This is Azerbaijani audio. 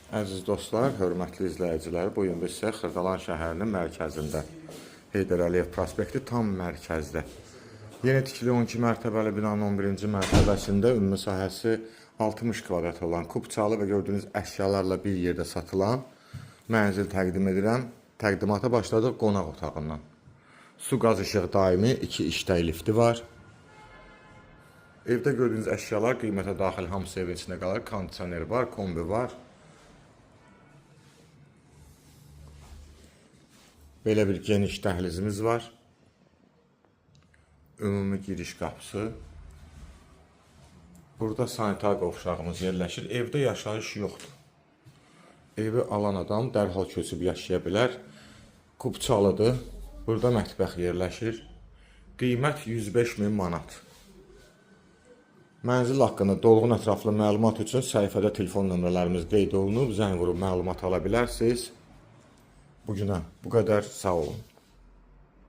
Əziz dostlar, hörmətli izləyicilər, bu gün biz sizə Xırdalan şəhərinin mərkəzində, Heydər Əliyev prospekti tam mərkəzdə, yeni tikili 12 mərtəbəli binanın 11-ci mərtəbəsində ümumi sahəsi 60 kvadrat olan kubçalı və gördüyünüz əşyalarla bir yerdə satılan mənzil təqdim edirəm. Təqdimata başladıq qonaq otağından. Su, qaz, işıq daimi 2 iştək lifti var. Evdə gördüyünüz əşyalar qiymətə daxil hamısı evin içində qalır. Kondisioner var, kombi var. Belə bir geniş dəhlizimiz var. Ümumi giriş qapısı. Burada sanitar qovşağımız yerləşir. Evdə yaşayış yoxdur. Evi alan adam dərhal köçüb yaşaya bilər. Kubçalıdır. Burada mətbəx yerləşir. Qiymət 105.000 manat. Mənzil haqqında dolğun ətraflı məlumat üçün səhifədə telefon nömrələrimiz qeyd olunub. Zəng vurub məlumat ala bilərsiniz. Bugünə bu qədər. Sağ olun.